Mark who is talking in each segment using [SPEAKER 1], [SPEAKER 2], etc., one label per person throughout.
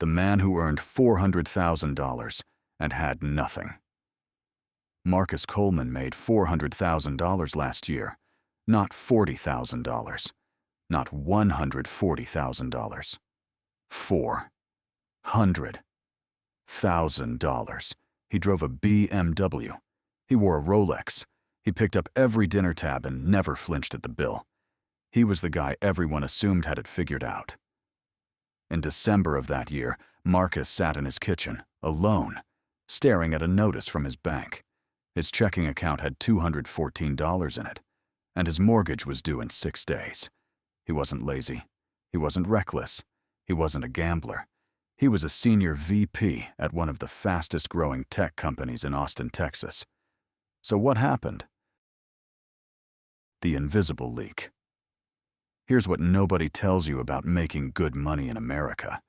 [SPEAKER 1] the man who earned $400,000 and had nothing. Marcus Coleman made $400,000 last year, not $40,000, not $140,000. $400,000. He drove a BMW. He wore a Rolex. He picked up every dinner tab and never flinched at the bill. He was the guy everyone assumed had it figured out. In December of that year, Marcus sat in his kitchen, alone, staring at a notice from his bank. His checking account had $214 in it, and his mortgage was due in 6 days. He wasn't lazy. He wasn't reckless. He wasn't a gambler. He was a senior VP at one of the fastest-growing tech companies in Austin, Texas. So what happened? The invisible leak. Here's what nobody tells you about making good money in America.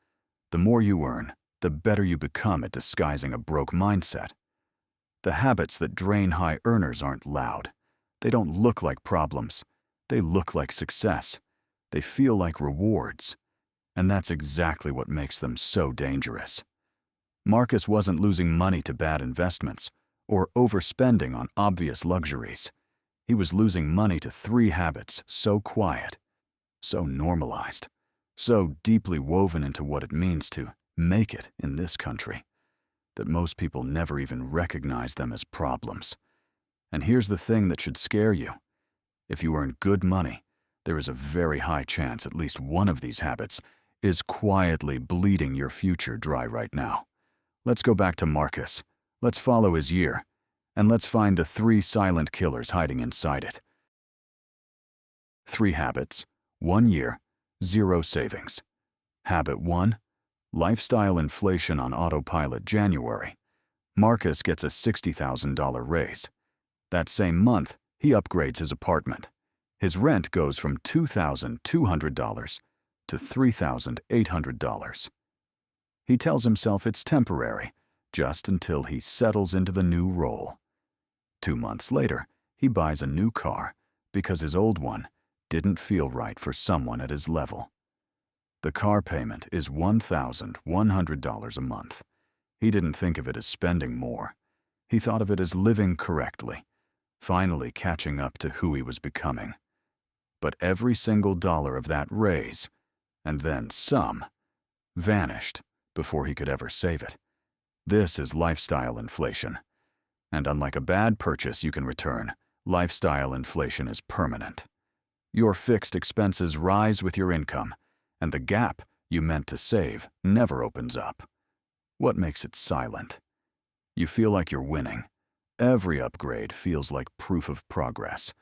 [SPEAKER 1] The more you earn, the better you become at disguising a broke mindset. The habits that drain high earners aren't loud. They don't look like problems. They look like success. They feel like rewards. And that's exactly what makes them so dangerous. Marcus wasn't losing money to bad investments or overspending on obvious luxuries. He was losing money to 3 habits so quiet, so normalized, so deeply woven into what it means to make it in this country, that most people never even recognize them as problems. And here's the thing that should scare you. If you earn good money, there is a very high chance at least one of these habits is quietly bleeding your future dry right now. Let's go back to Marcus. Let's follow his year, and let's find the 3 silent killers hiding inside it. 3 habits, 1 year, 0 savings. Habit 1, lifestyle inflation on autopilot January. Marcus gets a $60,000 raise. That same month, he upgrades his apartment. His rent goes from $2,200 to $3,800. He tells himself it's temporary, just until he settles into the new role. 2 months later, he buys a new car because his old one didn't feel right for someone at his level. The car payment is $1,100 a month. He didn't think of it as spending more. He thought of it as living correctly, finally catching up to who he was becoming. But every single dollar of that raise, and then some, vanished before he could ever save it. This is lifestyle inflation. And unlike a bad purchase you can return, lifestyle inflation is permanent. Your fixed expenses rise with your income, and the gap you meant to save never opens up. What makes it silent? You feel like you're winning. Every upgrade feels like proof of progress.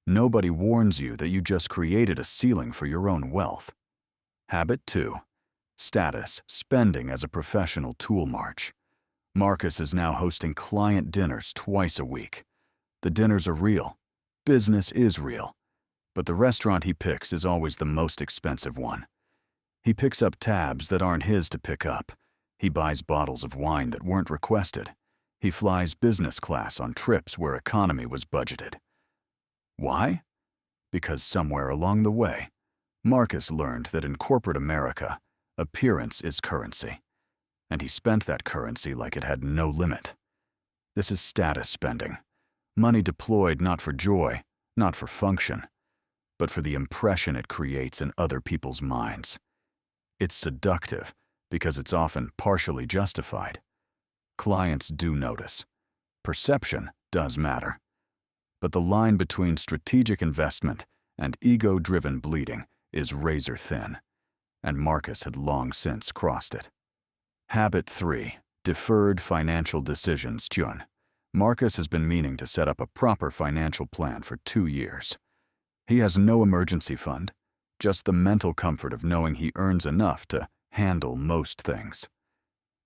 [SPEAKER 1] Nobody warns you that you just created a ceiling for your own wealth. Habit 2. Status spending as a professional tool march. Marcus is now hosting client dinners twice a week. The dinners are real. Business is real. But the restaurant he picks is always the most expensive one. He picks up tabs that aren't his to pick up. He buys bottles of wine that weren't requested. He flies business class on trips where economy was budgeted. Why? Because somewhere along the way, Marcus learned that in corporate America, appearance is currency, and he spent that currency like it had no limit. This is status spending, money deployed not for joy, not for function, but for the impression it creates in other people's minds. It's seductive because it's often partially justified. Clients do notice. Perception does matter. But the line between strategic investment and ego-driven bleeding is razor thin, and Marcus had long since crossed it. Habit 3. Deferred financial decisions. Marcus has been meaning to set up a proper financial plan for 2 years. He has no emergency fund, just the mental comfort of knowing he earns enough to handle most things.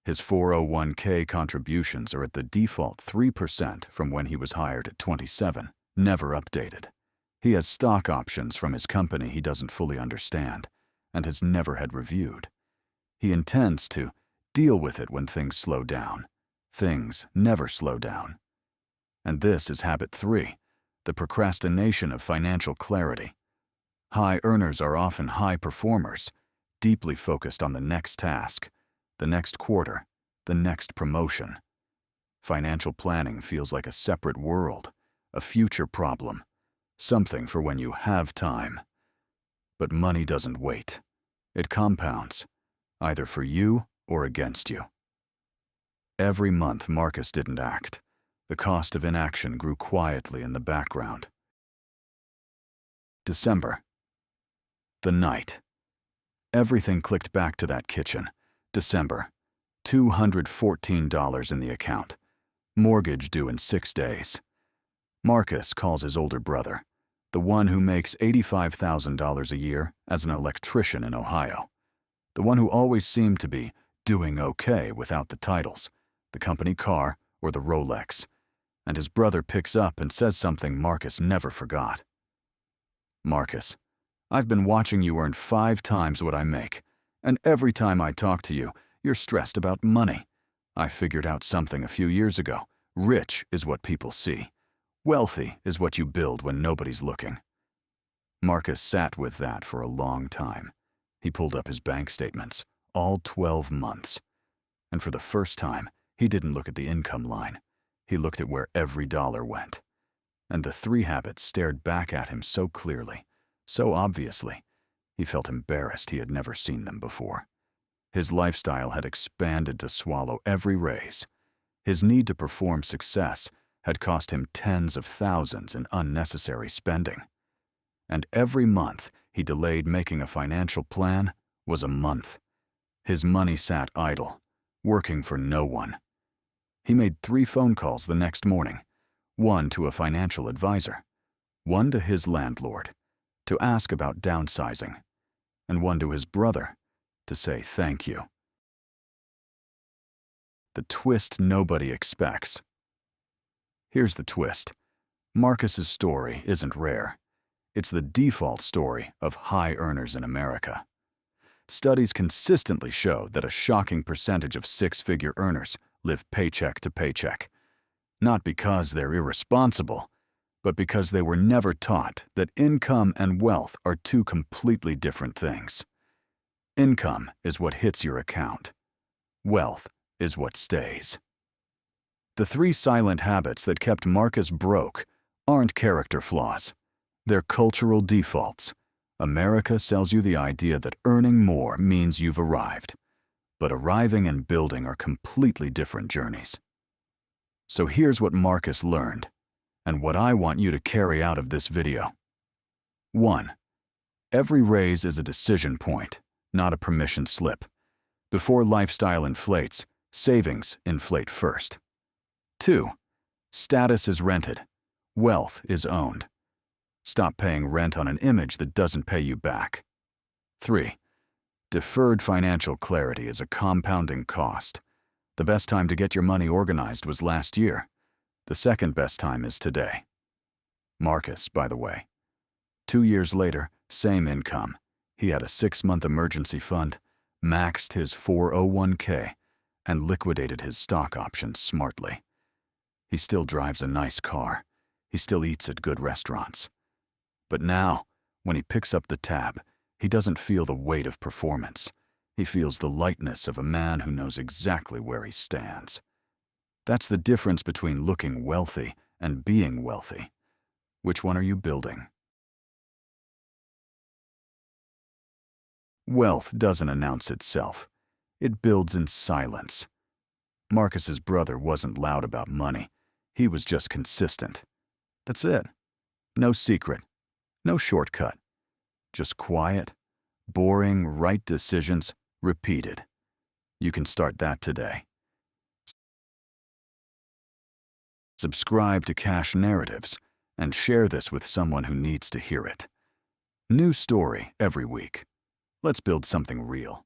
[SPEAKER 1] His 401k contributions are at the default 3% from when he was hired at 27, never updated. He has stock options from his company he doesn't fully understand and has never had reviewed. He intends to deal with it when things slow down. Things never slow down. And this is habit 3, the procrastination of financial clarity. High earners are often high performers, deeply focused on the next task, the next quarter, the next promotion. Financial planning feels like a separate world, a future problem, something for when you have time. But money doesn't wait. It compounds, either for you or against you. Every month Marcus didn't act. The cost of inaction grew quietly in the background. December. The night. Everything clicked back to that kitchen. December. $214 in the account. Mortgage due in 6 days. Marcus calls his older brother, the one who makes $85,000 a year as an electrician in Ohio. The one who always seemed to be doing okay without the titles, the company car, or the Rolex. And his brother picks up and says something Marcus never forgot. "Marcus, I've been watching you earn 5 times what I make, and every time I talk to you, you're stressed about money. I figured out something a few years ago. Rich is what people see. Wealthy is what you build when nobody's looking." Marcus sat with that for a long time. He pulled up his bank statements, all 12 months. And for the first time, he didn't look at the income line. He looked at where every dollar went. And the 3 habits stared back at him so clearly, so obviously. He felt embarrassed he had never seen them before. His lifestyle had expanded to swallow every raise. His need to perform success had cost him tens of thousands in unnecessary spending. And every month he delayed making a financial plan was a month. His money sat idle, working for no one. He made 3 phone calls the next morning, one to a financial advisor, one to his landlord to ask about downsizing, and one to his brother to say thank you. The twist nobody expects. Here's the twist. Marcus's story isn't rare. It's the default story of high earners in America. Studies consistently show that a shocking percentage of 6-figure earners live paycheck to paycheck, not because they're irresponsible, but because they were never taught that income and wealth are 2 completely different things. Income is what hits your account. Wealth is what stays. The 3 silent habits that kept Marcus broke aren't character flaws. They're cultural defaults. America sells you the idea that earning more means you've arrived. But arriving and building are completely different journeys. So here's what Marcus learned, and what I want you to carry out of this video. 1. Every raise is a decision point, not a permission slip. Before lifestyle inflates, savings inflate first. 2. Status is rented. Wealth is owned. Stop paying rent on an image that doesn't pay you back. 3. Deferred financial clarity is a compounding cost. The best time to get your money organized was last year. The second best time is today. Marcus, by the way. 2 years later, same income. He had a 6-month emergency fund, maxed his 401k, and liquidated his stock options smartly. He still drives a nice car. He still eats at good restaurants. But now, when he picks up the tab, he doesn't feel the weight of performance. He feels the lightness of a man who knows exactly where he stands. That's the difference between looking wealthy and being wealthy. Which one are you building? Wealth doesn't announce itself. It builds in silence. Marcus's brother wasn't loud about money. He was just consistent. That's it. No secret. No shortcut. Just quiet, boring, right decisions, repeated. You can start that today. Subscribe to Cash Narratives and share this with someone who needs to hear it. New story every week. Let's build something real.